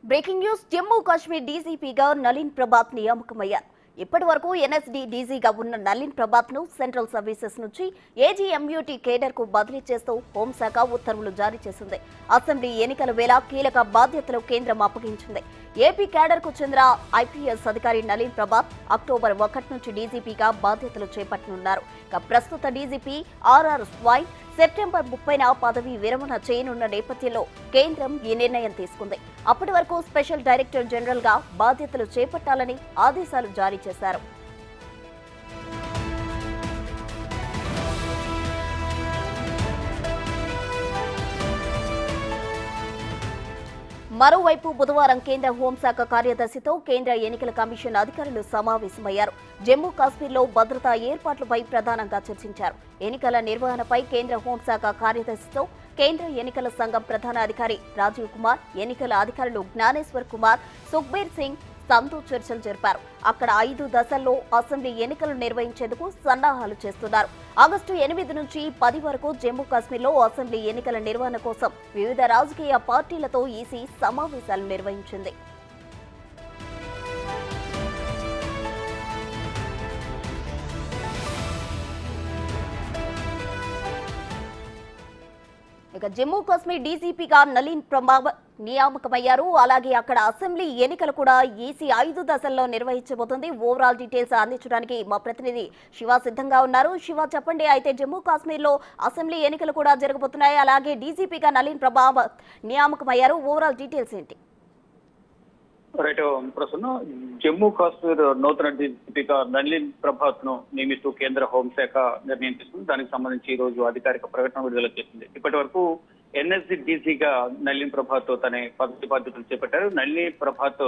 Breaking news Jammu Kashmir డీజీపీగా నలిన్ ప్రభాత్ నియామకమయ్యారు. ఇప్పటి వరకు ఎన్ఎస్డీ డీజీగా ఉన్న నలిన్ ప్రభాత్ ను సెంట్రల్ సర్వీసెస్ నుంచి ఏజీఎంయూటీ కేడర్ కు బదిలీ చేస్తూ హోంశాఖ ఉత్తర్వులు జారీ చేసింది. అసెంబ్లీ ఎన్నికల వేళ కీలక బాధ్యతలు కేంద్రం అప్పగించింది. ఏపీ కేడర్ కు చెందిన ఐపీఎస్ అధికారి నలిన్ ప్రభాత్ అక్టోబర్ 1 నుంచి డీజీపీగా బాధ్యతలు చేపట్టనున్నారు. ప్రస్తుత డీజీపీ ఆర్ఆర్ స్వైన్ సెప్టెంబర్ 30న పదవి విరమణ చేయనున్న నేపథ్యంలో కేంద్రం ఈ నిర్ణయం తీసుకుంది. అప్పటి వరకు స్పెషల్ డైరెక్టర్ జనరల్ గా బాధ్యతలు చేపట్టాలని ఆదేశాలు జారీ చేశారు. మరోవైపు బుధవారం కేంద్ర హోంశాఖ కార్యదర్శితో కేంద్ర ఎన్నికల కమిషన్ అధికారులు సమావేశమయ్యారు. జమ్మూ కాశ్మీర్లో భద్రతా ఏర్పాట్లపై ప్రధానంగా చర్చించారు. ఎన్నికల నిర్వహణపై కేంద్ర హోంశాఖ కార్యదర్శితో కేంద్ర ఎన్నికల సంఘం ప్రధాన అధికారి రాజీవ్ కుమార్, ఎన్నికల అధికారులు జ్ఞానేశ్వర్ కుమార్, సుఖ్బీర్ సింగ్ సంతో చర్చలు జరిపారు. అక్కడ 5 దశల్లో అసెంబ్లీ ఎన్నికలు నిర్వహించేందుకు సన్నాహాలు చేస్తున్నారు. ఆగస్టు 8 నుంచి 10 వరకు జమ్మూ కాశ్మీర్లో అసెంబ్లీ ఎన్నికల నిర్వహణ కోసం వివిధ రాజకీయ పార్టీలతో ఈసీ సమావేశాలు నిర్వహించింది. ఇక జమ్మూ కాశ్మీర్ డీజీపీగా నలిన్ ప్రభాత్ నియామకమయ్యారు. అలాగే అక్కడ అసెంబ్లీ ఎన్నికలు కూడా ఈసీ 5 దశల్లో నిర్వహించబోతుంది. ఓవరాల్ డీటెయిల్స్ అందించడానికి మా ప్రతినిధి శివ సిద్ధంగా ఉన్నారు. శివ, చెప్పండి, అయితే జమ్మూ కాశ్మీర్ లో అసెంబ్లీ ఎన్నికలు కూడా జరగబోతున్నాయి. అలాగే డీజీపీగా నలిన్ ప్రభాత్ నియామకమయ్యారు. ఓవరాల్ డీటెయిల్స్ ఏంటి? రైట్ ప్రసన్న, జమ్మూ కాశ్మీర్ నూతన డీజీపీగా నలిన్ ప్రభాత్ ను నియమిస్తూ కేంద్ర హోంశాఖ నిర్ణయం తీసుకుంది. దానికి సంబంధించి ఈ రోజు అధికారిక ప్రకటన విడుదల చేసింది. ఇప్పటి వరకు ఎన్ఎస్జీ డీజీగా నలిన్ ప్రభాత్ తన పదవి బాధ్యతలు చేపట్టారు. నలిన్ ప్రభాత్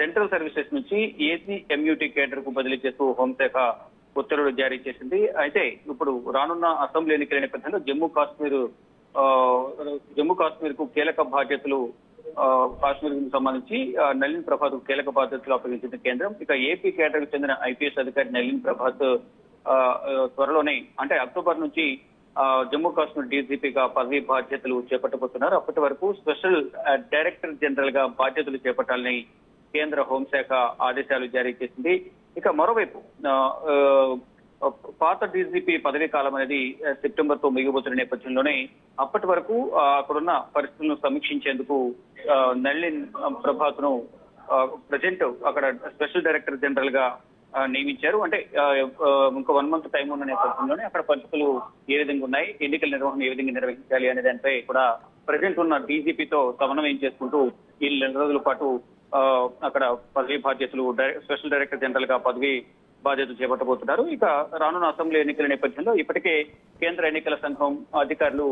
సెంట్రల్ సర్వీసెస్ నుంచి ఏజీఎంయూటీ కేడర్ కు బదిలీ చేస్తూ హోంశాఖ ఉత్తర్వులు జారీ చేసింది. అయితే ఇప్పుడు రానున్న అసెంబ్లీ ఎన్నికల నేపథ్యంలో జమ్మూ కాశ్మీర్ కు కీలక బాధ్యతలు కాశ్మీర్ కు సంబంధించి నలిన్ ప్రభాత్ కీలక బాధ్యతలు అప్పగించింది కేంద్రం. ఇక ఏపీ కేడర్ కు చెందిన ఐపీఎస్ అధికారి నలిన్ ప్రభాత్ త్వరలోనే అంటే అక్టోబర్ నుంచి జమ్మూ కాశ్మీర్ డీజీపీగా పదవి బాధ్యతలు చేపట్టబోతున్నారు. అప్పటి వరకు స్పెషల్ డైరెక్టర్ జనరల్ గా బాధ్యతలు చేపట్టాలని కేంద్ర హోంశాఖ ఆదేశాలు జారీ చేసింది. ఇక మరోవైపు పాత డీజీపీ పదవీ కాలం అనేది సెప్టెంబర్ తో ముగిపోతున్న నేపథ్యంలోనే అప్పటి వరకు అక్కడున్న పరిస్థితులను సమీక్షించేందుకు నలిన్ ప్రభాత్ ను ప్రజెంట్ అక్కడ స్పెషల్ డైరెక్టర్ జనరల్ గా నియమించారు. అంటే ఇంకా 1 మంత్ టైం ఉన్న నేపథ్యంలోనే అక్కడ పరిస్థితులు ఏ విధంగా ఉన్నాయి, ఎన్నికల నిర్వహణ ఏ విధంగా నిర్వహించాలి అనే దానిపై కూడా ప్రజెంట్ ఉన్న డీజీపీతో సమన్వయం చేసుకుంటూ ఈ 2 రోజుల పాటు అక్కడ పదవీ బాధ్యతలు స్పెషల్ డైరెక్టర్ జనరల్ గా పదవి బాధ్యతలు చేపట్టబోతున్నారు. ఇక రానున్న అసెంబ్లీ ఎన్నికల నేపథ్యంలో ఇప్పటికే కేంద్ర ఎన్నికల సంఘం అధికారులు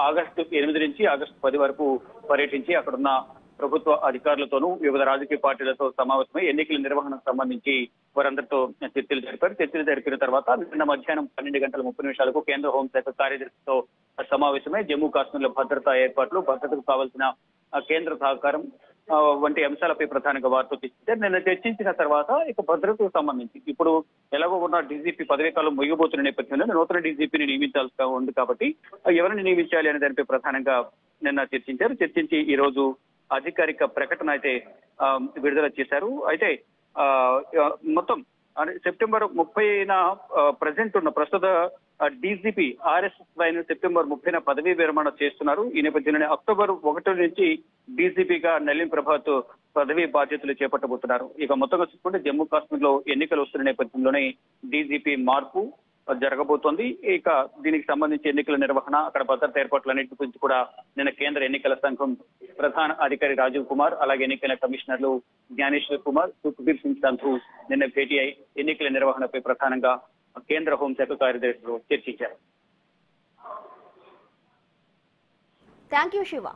ఆగస్టు 8 నుంచి ఆగస్టు 10 వరకు పర్యటించి అక్కడున్న ప్రభుత్వ అధికారులతోనూ వివిధ రాజకీయ పార్టీలతో సమావేశమై ఎన్నికల నిర్వహణకు సంబంధించి వారందరితో చర్చలు జరిపారు. చర్చలు జరిపిన తర్వాత నిన్న మధ్యాహ్నం 12:30 కేంద్ర హోంశాఖ కార్యదర్శితో సమావేశమై జమ్మూ కాశ్మీర్ లో భద్రతా ఏర్పాట్లు, భద్రతకు కావాల్సిన కేంద్ర సహకారం వంటి అంశాలపై ప్రధానంగా వారితో చర్చించారు. నిన్న చర్చించిన తర్వాత ఇక భద్రతకు సంబంధించి ఇప్పుడు ఎలాగో ఉన్న డీజీపీ పదవీ కాలం ముగిపోతున్న నేపథ్యంలో నూతన డీజీపీని నియమించాల్సి ఉంది కాబట్టి ఎవరిని నియమించాలి అనే దానిపై ప్రధానంగా నిన్న చర్చించారు. చర్చించి ఈ రోజు అధికారిక ప్రకటన అయితే విడుదల చేశారు. అయితే మొత్తం సెప్టెంబర్ 30న ప్రజెంట్ ఉన్న ప్రస్తుత డీజీపీ ఆర్ఎస్ఎస్ వైన్ సెప్టెంబర్ 30న పదవీ విరమణ చేస్తున్నారు. ఈ నేపథ్యంలోనే అక్టోబర్ 1 నుంచి డీజీపీగా నలిన్ ప్రభాత్ పదవీ బాధ్యతలు చేపట్టబోతున్నారు. ఇక మొత్తంగా చూసుకుంటే జమ్మూ కాశ్మీర్ లో ఎన్నికలు వస్తున్న నేపథ్యంలోనే డీజీపీ మార్పు జరగబోతోంది. ఇక దీనికి సంబంధించి ఎన్నికల నిర్వహణ, అక్కడ భద్రతా ఏర్పాట్లన్నింటి గురించి కూడా నిన్న కేంద్ర ఎన్నికల సంఘం ప్రధాన అధికారి రాజీవ్ కుమార్, అలాగే ఎన్నికల కమిషనర్లు జ్ఞానేశ్వర్ కుమార్, సుఖ్బీర్ సింగ్ సంధు నిన్న భేటీ అయి ఎన్నికల నిర్వహణపై ప్రధానంగా కేంద్ర హోంశాఖ కార్యదర్శులు చర్చించారు. Thank you Shiva.